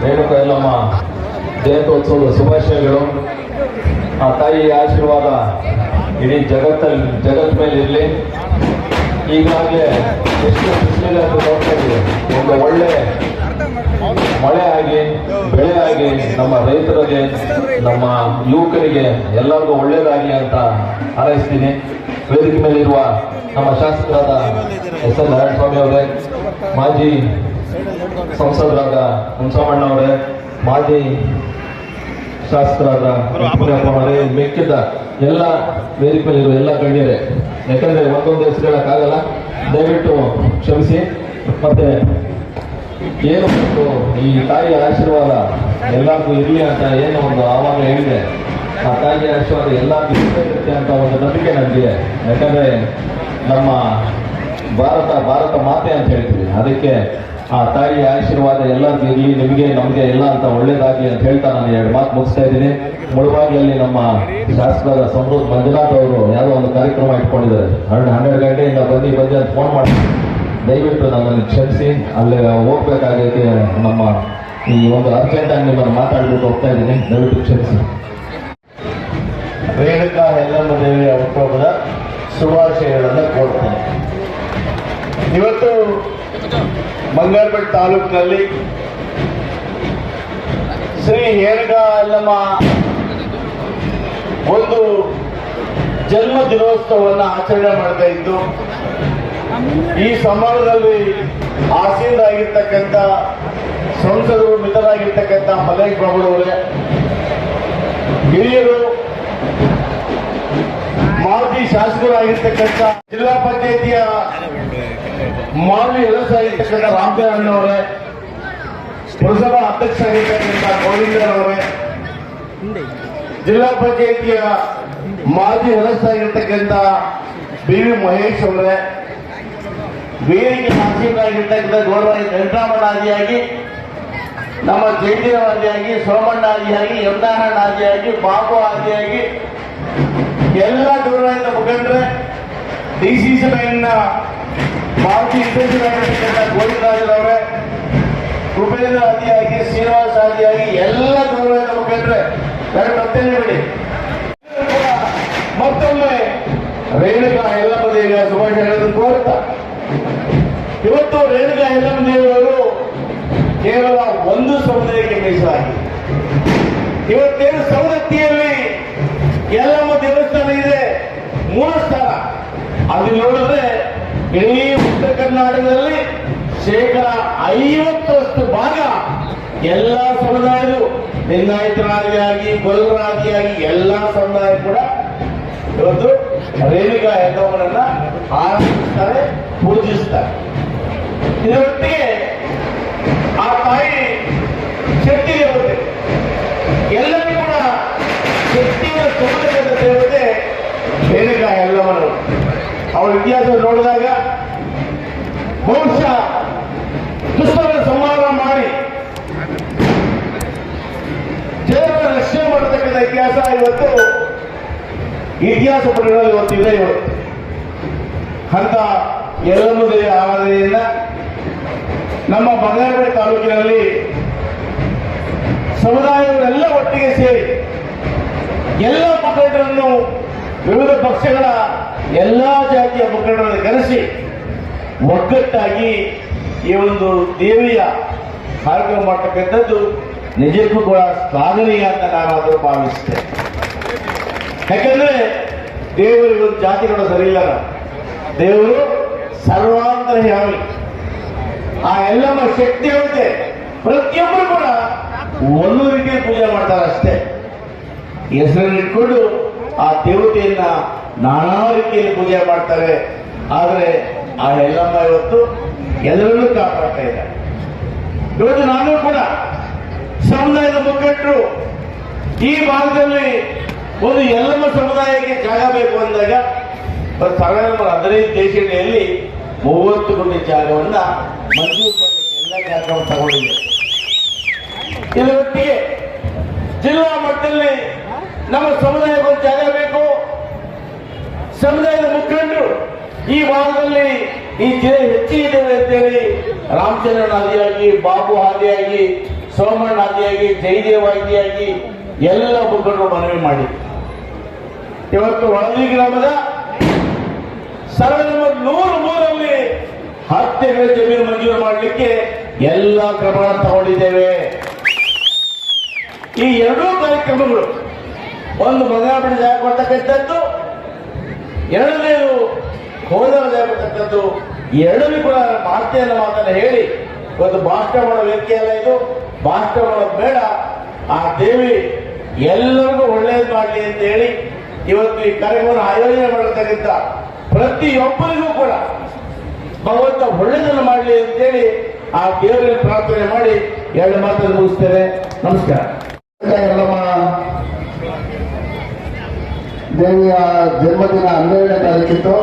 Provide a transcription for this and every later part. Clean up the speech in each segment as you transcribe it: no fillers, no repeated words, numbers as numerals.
ರೇಣುಕಾ ಯಲ್ಲಮ್ಮ ಜಯಂತ್ಯೋತ್ಸವದ ಶುಭಾಶಯಗಳು. ಆ ತಾಯಿಯ ಆಶೀರ್ವಾದ ಇಡೀ ಜಗತ್ತ ಮೇಲೆ ಇರಲಿ. ಈಗಾಗಲೇ ಎಷ್ಟು ಬಿಸಿಲಿದೆ ಅಂತ ನೋಡ್ತಾ ಇದ್ದೀವಿ. ಒಂದು ಒಳ್ಳೆ ಮಳೆ ಆಗಿ ಬೆಳೆ ಆಗಿ ನಮ್ಮ ರೈತರಿಗೆ ನಮ್ಮ ಯುವಕರಿಗೆ ಎಲ್ಲರಿಗೂ ಒಳ್ಳೇದಾಗಲಿ ಅಂತ ಹಾರೈಸ್ತೀನಿ. ವೇದಿಕೆ ಮೇಲಿರುವ ನಮ್ಮ ಶಾಸಕರಾದ ಎಸ್ ಎನ್ ನಾರಾಯಣಸ್ವಾಮಿ ಅವರೇ, ಮಾಜಿ ಸಂಸದರಾದ ಹುಣಸಮಣ್ಣ ಅವರೇ, ಮಾಜಿ ಶಾಸಕರಾದ ಅವರೇ, ಮೆಕ್ಕಿದ ಎಲ್ಲ ವೇದಿಕೆ ಮೇಲಿರುವ ಎಲ್ಲ ಗಣ್ಯರೇ, ಯಾಕಂದ್ರೆ ಒಂದೊಂದು ಹೆಸರು ಹೇಳಕ್ಕಾಗಲ್ಲ, ದಯವಿಟ್ಟು ಕ್ಷಮಿಸಿ. ಮತ್ತೆ ಏನು ಈ ತಾಯಿಯ ಆಶೀರ್ವಾದ ಎಲ್ಲರಿಗೂ ಇರಲಿ ಅಂತ ಏನು ಒಂದು ಆವಾಗ ಹೇಳಿದೆ, ಆ ತಾಯಿಯ ಆಶೀರ್ವಾದ ಎಲ್ಲರಿಗೂ ಇರುತ್ತೆ ಅಂತ ಒಂದು ನಂಬಿಕೆ ನನಗೆ. ಯಾಕಂದ್ರೆ ನಮ್ಮ ಭಾರತ ಮಾತೆ ಅಂತ ಹೇಳ್ತೀವಿ, ಅದಕ್ಕೆ ಆ ತಾಯಿಯ ಆಶೀರ್ವಾದ ಎಲ್ಲರಿಗೂ ಇರಲಿ, ನಿಮಗೆ ನಮಗೆ ಎಲ್ಲ ಅಂತ ಒಳ್ಳೇದಾಗಲಿ ಅಂತ ಹೇಳ್ತಾ ನಾನು 2 ಮಾತು ಮುಗಿಸ್ತಾ ಇದ್ದೀನಿ. ಮುಳುಬಾಗಿಲಲ್ಲಿ ನಮ್ಮ ಶಾಸಕರಾದ ಸಮೃದ್ಧ ಮಂಜುನಾಥ್ ಅವರು ಯಾವುದೋ ಒಂದು ಕಾರ್ಯಕ್ರಮ ಇಟ್ಕೊಂಡಿದ್ದಾರೆ. 12 ಗಂಟೆಯಿಂದ ಬನ್ನಿ ಅಂತ ಫೋನ್ ಮಾಡಿ, ದಯವಿಟ್ಟು ನಮ್ಮನ್ನು ಕ್ಷಮಿಸಿ. ಅಲ್ಲಿ ಹೋಗ್ಬೇಕಾಗೈತೆ, ನಮ್ಮ ಈ ಒಂದು ಅರ್ಜೆಂಟಾಗಿ ನಿಮ್ಮನ್ನು ಮಾತಾಡ್ಬಿಟ್ಟು ಹೋಗ್ತಾ ಇದ್ದೀನಿ, ದಯವಿಟ್ಟು ಕ್ಷಮಿಸಿ. ರೇಣುಕಾ ಯಲ್ಲಮ್ಮ ದೇವಿಯ ಹುಟ್ಟುಹಬ್ಬದ ಶುಭಾಶಯಗಳನ್ನು ಕೋರ್ತೇನೆ. ಇವತ್ತು ಬಂಗಾರಪೇಟೆ ತಾಲೂಕಿನಲ್ಲಿ ಶ್ರೀ ರೇಣುಕಾ ಯಲ್ಲಮ್ಮ ಒಂದು ಜನ್ಮ ದಿನೋತ್ಸವವನ್ನು ಆಚರಣೆ ಮಾಡ್ತಾ ಇದ್ದು, ಈ ಸಮಾರಂಭದಲ್ಲಿ ಆಸೀನರಾಗಿರ್ತಕ್ಕಂಥ ಸಂಸದರು ಮಿತ್ರರಾಗಿರ್ತಕ್ಕಂಥ ಮಲೇಶ್ ಬಾಬು ಅವರೇ, ಹಿರಿಯರು ಮಾಜಿ ಶಾಸಕರಾಗಿರ್ತಕ್ಕಂಥ ಜಿಲ್ಲಾ ಪಂಚಾಯಿತಿಯ ಮಾಜಿ ಸದಸ್ಯರಾಗಿರ್ತಕ್ಕಂಥ ರಾಮದೇವಣ್ಣವರೇ, ಪುರಸಭಾ ಅಧ್ಯಕ್ಷರಾಗಿರ್ತಕ್ಕಂಥ ಗೋವಿಂದರವರೇ, ಜಿಲ್ಲಾ ಪಂಚಾಯಿತಿಯ ಮಾಜಿ ಸದಸ್ಯರಾಗಿರ್ತಕ್ಕಂಥ BV ಮಹೇಶ್ ಅವರೇ, ವೇದಿಕೆ ಆಸೀನರಾಗಿರ್ತಕ್ಕಂಥ ಗೌರವ ವೆಂಕಟರಮಣ ಆದಿಯಾಗಿ, ನಮ್ಮ ಜಯದೇವ ಆದಿಯಾಗಿ, ಸೋಮಣ್ಣ ಆದಿಯಾಗಿ, ಯಮನಾರಾಯಣ ಆದಿಯಾಗಿ, ಬಾಬು ಆದಿಯಾಗಿ, ಎಲ್ಲ ಗೌರವಿತ ಮುಖಂಡರೇ, DCC ಬ್ಯಾಂಕ್ನ ಮಾಜಿ ನಿರ್ದೇಶಕರಾಗಿರ್ತಕ್ಕಂಥ ಗೋವಿಂದರಾಜರವರೇ, ಉಪೇಂದ್ರ ಆದಿಯಾಗಿ, ಶ್ರೀನಿವಾಸ ಆದಿಯಾಗಿ, ಎಲ್ಲ ಗೌರವಿತ ಮುಖಂಡರೇ, ನಾನು ಮತ್ತೇನೆ ಬಿಡಿ. ಮತ್ತೊಮ್ಮೆ ರೇಣುಕಾ ಯಲ್ಲಮ್ಮ ದೇವಿಯ ಶುಭಾಶಯಗಳನ್ನು ಕೋರುತ್ತಾ, ಇವತ್ತು ರೇಣುಕಾ ಯಲ್ಲಮ್ಮ ದೇವಿಯವರು ಕೇವಲ ಒಂದು ಸಮುದಾಯಕ್ಕೆ ಮೀಸಲಾಗಿ, ಇವತ್ತೇನು ಸವದತ್ತಿಯಲ್ಲಿ ಯಲ್ಲಮ್ಮ ದೇವಸ್ಥಾನ ಇದೆ, 3 ಸ್ಥಾನ, ಅದು ನೋಡಿದ್ರೆ ಇಡೀ ಉತ್ತರ ಕರ್ನಾಟಕದಲ್ಲಿ 50% ಭಾಗ ಎಲ್ಲ ಸಮುದಾಯದ ಲಿಂಗಾಯತರಾದಿಯಾಗಿ, ಗೊಲ್ಲರಾದಿಯಾಗಿ ಎಲ್ಲ ಸಮುದಾಯ ಕೂಡ ಇವತ್ತು ರೇಣುಕಾ ಯಲ್ಲಮ್ಮನನ್ನ ಆರಾಧಿಸ್ತಾರೆ, ಪೂಜಿಸ್ತಾರೆ. ಇದರೊಟ್ಟಿಗೆ ಆ ತಾಯಿ ಶಕ್ತಿ ದೇವತೆ, ಎಲ್ಲರಿಗೂ ಕೂಡ ಶಕ್ತಿಯ ಸಮುದಾಯದ ದೇವತೆ ರೇಣುಕಾ ಯಲ್ಲಮ್ಮನವರು. ಅವರ ಇತಿಹಾಸ ನೋಡಿದಾಗ ಬಹುಶಃ ದುಷ್ಟರ ಸಂಹಾರ ಇತಿಹಾಸ ಇವತ್ತು ಇತಿಹಾಸ ಪುಟಗಳಲ್ಲಿ ಇವತ್ತಿದೆ. ಇವತ್ತು ಅಂತ ಯಲ್ಲಮ್ಮ ದೇವಿ ಆರಾಧನೆಯಿಂದ ನಮ್ಮ ಬಂಗಾರಪೇಟೆ ತಾಲೂಕಿನಲ್ಲಿ ಸಮುದಾಯಗಳೆಲ್ಲ ಒಟ್ಟಿಗೆ ಸೇರಿ ಎಲ್ಲ ಮುಖಂಡರನ್ನು ವಿವಿಧ ಪಕ್ಷಗಳ ಎಲ್ಲಾ ಜಾತಿಯ ಮುಖಂಡರನ್ನು ಕರೆಸಿ ಒಗ್ಗಟ್ಟಾಗಿ ಈ ಒಂದು ದೇವಿಯ ಕಾರ್ಯಕ್ರಮ ಮಾಡತಕ್ಕಂಥದ್ದು ನಿಜಕ್ಕೂ ಕೂಡ ಶ್ಲಾಘನೀಯ ಅಂತ ನಾನಾದರೂ ಭಾವಿಸ್ತೇನೆ. ಯಾಕಂದ್ರೆ ದೇವರು ಇವತ್ತು ಜಾತಿಗಳು ಸರಿ ಇಲ್ಲ. ದೇವರು ಸರ್ವಾಂತರ್ಯಾಮಿ. ಆ ಎಲ್ಲಮ್ಮ ಶಕ್ತಿ ಇರುತ್ತೆ. ಪ್ರತಿಯೊಬ್ಬರು ಕೂಡ ಒಂದು ರೀತಿಯಲ್ಲಿ ಪೂಜೆ ಮಾಡ್ತಾರೆ ಅಷ್ಟೇ. ಹೆಸರನ್ನು ಇಟ್ಕೊಂಡು ಆ ದೇವತೆಯನ್ನ ನಾನಾ ರೀತಿಯಲ್ಲಿ ಪೂಜೆ ಮಾಡ್ತಾರೆ. ಆದರೆ ಆ ಎಲ್ಲಮ್ಮ ಇವತ್ತು ಎಲ್ಲರನ್ನೂ ಕಾಪಾಡ್ತಾ ಇದ್ದಾರೆ. ಇವತ್ತು ನಾನು ಕೂಡ ಸಮುದಾಯದ ಮುಖಂಡರು ಈ ಭಾಗದಲ್ಲಿ ಒಂದು ಎಲ್ಲಮ್ಮ ಸಮುದಾಯಕ್ಕೆ ಜಾಗ ಬೇಕು ಅಂದಾಗ 15 ದೇಶಗಳಲ್ಲಿ 30 ಕೋಟಿ ಜಾಗವನ್ನ ಮಂಜೂರು ಮಾಡಲಿಕ್ಕೆ ಎಲ್ಲ ಕಾರ್ಯಕ್ರಮ ತಗೊಂಡಿದೆ. ಇದರೊಟ್ಟಿಗೆ ಜಿಲ್ಲಾ ಮಟ್ಟದಲ್ಲಿ ನಮ್ಮ ಸಮುದಾಯಕ್ಕೆ ಒಂದು ಜಾಗ ಬೇಕು. ಸಮುದಾಯದ ಮುಖಂಡರು ಈ ಭಾಗದಲ್ಲಿ ಈ ಜಿಲ್ಲೆ ಹೆಚ್ಚಿದ್ದೇವೆ ಅಂತೇಳಿ ರಾಮಚಂದ್ರನ ಆದಿಯಾಗಿ, ಬಾಬು ಆದಿಯಾಗಿ, ಸೋಮಣ್ಣ ಆದಿಯಾಗಿ, ಜಯದೇವ ಆದಿಯಾಗಿ ಎಲ್ಲ ಮುಖಂಡರು ಮನವಿ ಮಾಡಿ ಇವತ್ತು ಹೊಳಲಿ ಗ್ರಾಮದ 103 10 ಎಕರೆ ಜಮೀನು ಮಂಜೂರು ಮಾಡಲಿಕ್ಕೆ ಎಲ್ಲ ಕ್ರಮ ತಗೊಂಡಿದ್ದೇವೆ. ಈ ಎರಡೂ ಕಾರ್ಯಕ್ರಮಗಳು, ಒಂದು ಬಂಗಾರಪೇಟೆ ಜಾಗ ಕೊಡ್ತಕ್ಕಂಥದ್ದು, ಎರಡನೇದು ಹೋದರ ಜಾಗ ಕೊಡ್ತಕ್ಕಂಥದ್ದು, ಎರಡನೇ ಕೂಡ ಮಾತೆಯನ್ನ ಮಾತನ್ನ ಹೇಳಿ ಇವತ್ತು ಭಾಷಣ ಮಾಡೋ ವೇದಿಕೆ ಅಲ್ಲ ಇದು. ಭಾಷಣ ಮಾಡೋದು ಬೇಡ. ಆ ದೇವಿ ಎಲ್ಲರಿಗೂ ಒಳ್ಳೇದು ಮಾಡಲಿ ಅಂತ ಹೇಳಿ ಇವತ್ತು ಈ ಕಾರ್ಯಕ್ರಮವನ್ನು ಆಯೋಜನೆ ಮಾಡತಕ್ಕಂಥ ಪ್ರತಿಯೊಬ್ಬರಿಗೂ ಕೂಡ ಭಗವಂತ ಒಳ್ಳೆಯದನ್ನು ಮಾಡಲಿ ಅಂತೇಳಿ ಆ ದೇವರಲ್ಲಿ ಪ್ರಾರ್ಥನೆ ಮಾಡಿ 2 ಮಾತನ್ನು ಮುಗಿಸ್ತೇನೆ. ನಮಸ್ಕಾರ. ಎಲ್ಲಮ್ಮ ದೇವಿಯ ಜನ್ಮದಿನ 12ನೇ ತಾರೀಕಿತ್ತು.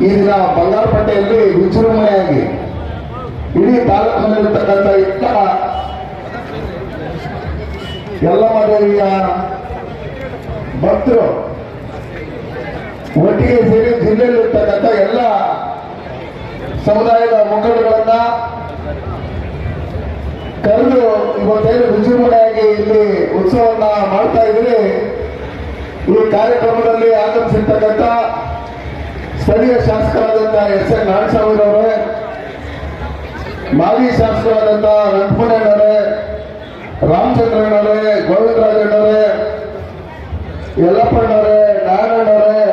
ಈ ದಿನ ಬಂಗಾರಪೇಟೆಯಲ್ಲಿ ವಿಜೃಂಭಣೆಯಾಗಿ ಇಡೀ ತಾಲೂಕಿನಲ್ಲಿರ್ತಕ್ಕಂಥ ಎಲ್ಲಮ್ಮ ದೇವಿಯ ಭಕ್ತರು ಒಟ್ಟಿಗೆ ಸೇರಿ ಜಿಲ್ಲೆಯಲ್ಲಿರ್ತಕ್ಕಂಥ ಎಲ್ಲ ಸಮುದಾಯದ ಮುಖಂಡಗಳನ್ನ ಕರೆದು ಇವತ್ತೇನು ವಿಜೃಂಭಣೆಯಾಗಿ ಇಲ್ಲಿ ಉತ್ಸವವನ್ನ ಮಾಡ್ತಾ ಇದ್ರೆ ಈ ಕಾರ್ಯಕ್ರಮದಲ್ಲಿ ಆಗಮಿಸಿರ್ತಕ್ಕಂಥ ಸ್ಥಳೀಯ ಶಾಸಕರಾದಂಥ ಎಸ್.ಎನ್. ನಾರಾಯಣಸ್ವಾಮಿರವರೇ, ಮಾಜಿ ಶಾಸಕರಾದಂಥ ರಂಗಪ್ಪಣ್ಣನವರೇ, ರಾಮಚಂದ್ರಣ್ಣವರೇ, ಗೋವಿಂದರಾಜಣ್ಣವರೇ, ಯಲ್ಲಪ್ಪಣ್ಣವರೇ, ನಾರಾಯಣವರೇ,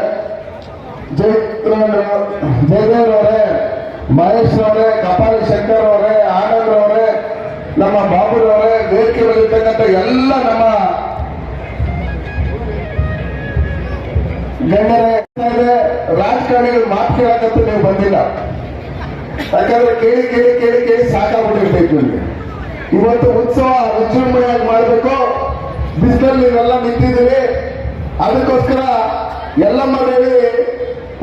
ಜಯದೇವ್ರವರೇ, ಮಹೇಶ್ ಅವರೇ, ಕಪಾಲಿ ಶಂಕರ್ ಅವರೇ, ಆನಂದ್ ಅವರೇ, ನಮ್ಮ ಬಾಬುರವರೇ, ವೇದಿಕೆ ಬಲ್ಲಿರ್ತಕ್ಕಂಥ ಎಲ್ಲ ನಮ್ಮ ಗಣ್ಯರೇ, ರಾಜಕಾರಣಿಗಳು ಮಾತು ಕೇಳಕ್ಕಂತೂ ನೀವು ಬಂದಿಲ್ಲ. ಯಾಕಂದ್ರೆ ಕೇಳಿ ಕೇಳಿ ಕೇಳಿ ಕೇಳಿ ಸಾಕಾಗ್ಬಿಟ್ಟಿರ್ಬೇಕು ನಿಮಗೆ. ಇವತ್ತು ಉತ್ಸವ ವಿಜೃಂಭಣೆಯಾಗಿ ಮಾಡಬೇಕು. ಬಿಸಿಲಲ್ಲಿ ನೀವೆಲ್ಲ ನಿಂತಿದ್ದೀರಿ. ಅದಕ್ಕೋಸ್ಕರ ಎಲ್ಲಮ್ಮ ದೇವಿ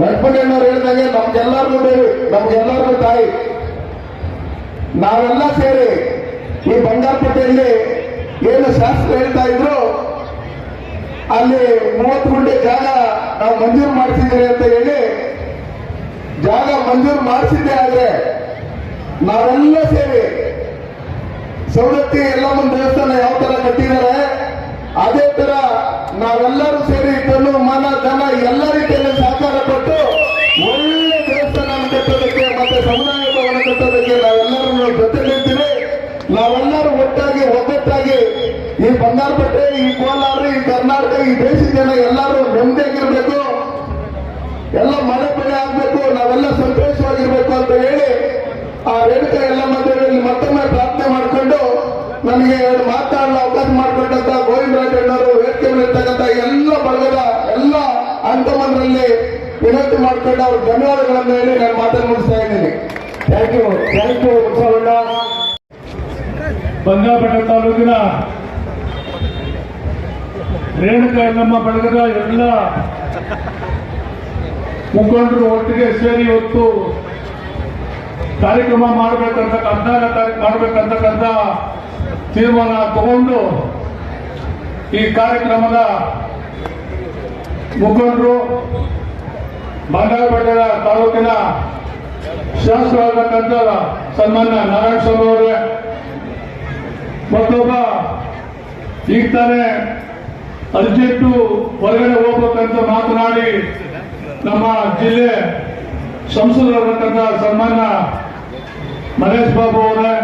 ವೆಂಕಟಣ್ಣವ್ರು ಹೇಳಿದಂಗೆ ನಮ್ಗೆಲ್ಲರಿಗೂ ದೇವಿ, ನಮ್ಗೆಲ್ಲರಿಗೂ ತಾಯಿ. ನಾವೆಲ್ಲ ಸೇರಿ ಈ ಬಂಗಾರಪೇಟೆಯಲ್ಲಿ ಏನು ಶಾಸಕರು ಹೇಳ್ತಾ ಇದ್ರು, ಅಲ್ಲಿ 30 ಗುಂಟೆ ಜಾಗ ನಾವು ಮಂಜೂರು ಮಾಡಿಸಿದ್ದೀರಿ ಅಂತ ಹೇಳಿ ಜಾಗ ಮಂಜೂರು ಮಾಡಿಸಿದ್ದೆ. ಆದ್ರೆ ನಾವೆಲ್ಲ ಸೇರಿ ಸವದತ್ತಿ ಎಲ್ಲಮ್ಮನ ದೇವಸ್ಥಾನ ಯಾವ ತರ ಕಟ್ಟಿದ್ದಾರೆ ಅದೇ ತರ ನಾವೆಲ್ಲರೂ ಸೇರಿ ತನು ಮನ ಧನ ಎಲ್ಲ ರೀತಿಯಲ್ಲಿ ಸಹಕಾರ ಕೊಟ್ಟು ಒಳ್ಳೆ ದೇವಸ್ಥಾನ ಕಟ್ಟೋದಕ್ಕೆ ಮತ್ತೆ ಸಮುದಾಯ ಭವನ ಕಟ್ಟೋದಕ್ಕೆ ನಾವೆಲ್ಲರೂ ಜೊತೆ ನಿಂತೀವಿ. ನಾವೆಲ್ಲರೂ ಒಟ್ಟಾಗಿ ಒಗ್ಗಟ್ಟಾಗಿ ಈ ಬಂಗಾರಪೇಟೆ, ಈ ಕೋಲಾರ, ಈ ಕರ್ನಾಟಕ, ಈ ದೇಶದ ಜನ ಎಲ್ಲರೂ ನೆಮ್ಮದಿಯಾಗಿರ್ಬೇಕು, ಎಲ್ಲ ಮಳೆ ಬೆಳೆ ಆಗ್ಬೇಕು, ನಾವೆಲ್ಲ ಸಂತೋಷವಾಗಿರ್ಬೇಕು ಅಂತ ಹೇಳಿ ಆ ರೇಣುಕಾ ಎಲ್ಲಮ್ಮ ದೇವಿಯಲ್ಲಿ ಮತ್ತೊಮ್ಮೆ ಪ್ರಾರ್ಥನೆ ಮಾಡಿಕೊಂಡು ನನಗೆ 2 ಮಾತಾಡಲು ಅವಕಾಶ ಮಾಡಿಕೊಂಡಂತ ಗೋವಿಂದರಾಜಣ್ಣವರು, ವೇದಿಕೆ ಇರ್ತಕ್ಕಂಥ ಎಲ್ಲ ಬಳಗದ ಎಲ್ಲ ಅಣ್ತಮ್ಮಂದರಲ್ಲಿ ವಿನಂತಿ ಮಾಡಿಕೊಂಡು ಅವ್ರ ಧನ್ಯವಾದಗಳನ್ನು ಹೇಳಿ ನಾನು ಮಾತನ್ನು ಮುಗಿಸ್ತಾ ಇದ್ದೀನಿ. Thank you ಉತ್ಸವಣ್ಣ. ಬಂಗಾರಪೇಟೆ ತಾಲೂಕಿನ ರೇಣುಕಾ ಎಲ್ಲಮ್ಮ ಬಳಗದ ಎಲ್ಲ ಮುಖಂಡರು ಒಟ್ಟಿಗೆ ಸೇರಿ ಇವತ್ತು ಕಾರ್ಯಕ್ರಮ ಮಾಡಬೇಕಂತಕ್ಕಂಥ ತೀರ್ಮಾನ ತಗೊಂಡು ಈ ಕಾರ್ಯಕ್ರಮದ ಮುಖಂಡರು ಬಂಗಾರಪೇಟೆ ತಾಲೂಕಿನ ಶಾಸಕರಾಗತಕ್ಕಂಥ ಸನ್ಮಾನ್ಯ ನಾರಾಯಣ ಸ್ವಾಮಿ ಅವರೇ, ಮತ್ತೊಬ್ಬ ಈಗ ತಾನೇ ಅರ್ಜೆಂಟು ಹೊರಗಡೆ ಹೋಗ್ಬೇಕಂತ ಮಾತನಾಡಿ ನಮ್ಮ ಜಿಲ್ಲೆ ಸಂಸದರಾಗತಕ್ಕಂಥ ಸನ್ಮಾನ್ಯ ಮಹೇಶ್ ಬಾಬು ಅವರೇ,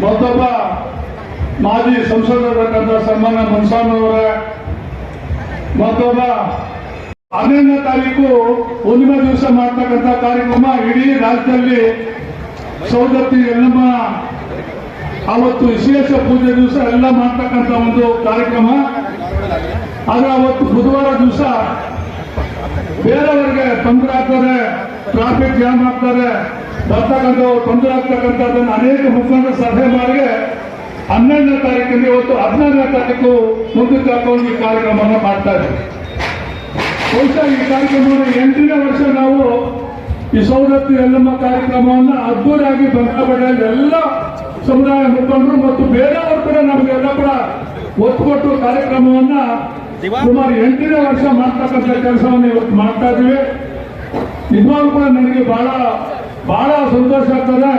ಮತ್ತೊಬ್ಬ ಮಾಜಿ ಸಂಸದರಾಗತಕ್ಕಂಥ ಸನ್ಮಾನ್ಯ ಮುನ್ಸ್ವಾಮಿ ಅವರೇ, ಮತ್ತೊಬ್ಬ 11ನೇ ತಾರೀಕು ಹುಣ್ಣಿಮೆ ದಿವಸ ಮಾಡ್ತಕ್ಕಂಥ ಕಾರ್ಯಕ್ರಮ ಇಡೀ ರಾಜ್ಯದಲ್ಲಿ ಸೌದತ್ತಿ ಎಲ್ಲಮ್ಮ ಅವತ್ತು ವಿಶೇಷ ಪೂಜೆ ದಿವಸ ಎಲ್ಲ ಮಾಡ್ತಕ್ಕಂಥ ಒಂದು ಕಾರ್ಯಕ್ರಮ. ಆದ್ರೆ ಅವತ್ತು ಬುಧವಾರ ದಿವಸ ಬೇರೆಯವರಿಗೆ ತೊಂದರೆ ಆಗ್ತಾರೆ, ಟ್ರಾಫಿಕ್ ಜಾಮ್ ಆಗ್ತಾರೆ, ಬರ್ತಕ್ಕಂಥ ತೊಂದರೆ ಆಗ್ತಕ್ಕಂಥದ್ದನ್ನು ಅನೇಕ ಮುಖಂಡರು ಸಭೆ ಮಾಡಿ 12ನೇ ತಾರೀಕಿಗೆ ಇವತ್ತು 16ನೇ ತಾರೀಕು ಮುಂದಕ್ಕೆ ಹಾಕೊಂಡು ಈ ಕಾರ್ಯಕ್ರಮವನ್ನು ಮಾಡ್ತಾ ಇದ್ದೀವಿ. ಬಹುಶಃ ಈ ಕಾರ್ಯಕ್ರಮವನ್ನು 8ನೇ ವರ್ಷ ನಾವು ಈ ಸೌದತ್ತಿ ಎಲ್ಲಮ್ಮ ಕಾರ್ಯಕ್ರಮವನ್ನು ಅದ್ದೂರಿಯಾಗಿ ಬಂಗಾರಪೇಟೆಯಲ್ಲಿ ಎಲ್ಲ ಸಮುದಾಯ ಮುಖಂಡರು ಮತ್ತು ಬೇರೆಯವರು ಕೂಡ ನಮಗೆಲ್ಲ ಕೂಡ ಒತ್ತು ಕೊಟ್ಟು ಕಾರ್ಯಕ್ರಮವನ್ನ ಸುಮಾರು 8ನೇ ವರ್ಷ ಮಾಡ್ತಕ್ಕಂಥ ಕೆಲಸವನ್ನು ಇವತ್ತು ಮಾಡ್ತಾ ಇದ್ದೀವಿ. ನಿಜವಾಗ್ಲೂ ಕೂಡ ನನಗೆ ಬಹಳ ಸಂತೋಷ ಆಗ್ತದೆ.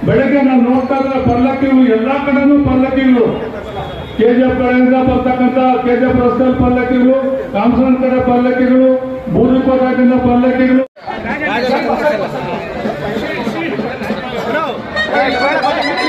ಬೆಳಗ್ಗೆ ನಾನು ನೋಡ್ತಾ ಇದ್ರೆ ಪಲ್ಲಕ್ಕಿಗಳು ಎಲ್ಲಾ ಕಡೆನೂ ಪಲ್ಲಕ್ಕಿಗಳು, ಕೆಜಿಎಫ್ ಕಡೆಯಿಂದ ಬರ್ತಕ್ಕಂಥ ಕೆಜಿಎಫ್ ರಸ್ತೆಯಲ್ಲಿ ಪಲ್ಲಕ್ಕಿಗಳು, ಕಾಮಸನ ಕಡೆ ಪಲ್ಲಕ್ಕಿಗಳು, ಬೂದಿಕೋಟದಿಂದ ಪಲ್ಲಕ್ಕಿಗಳು. Hey,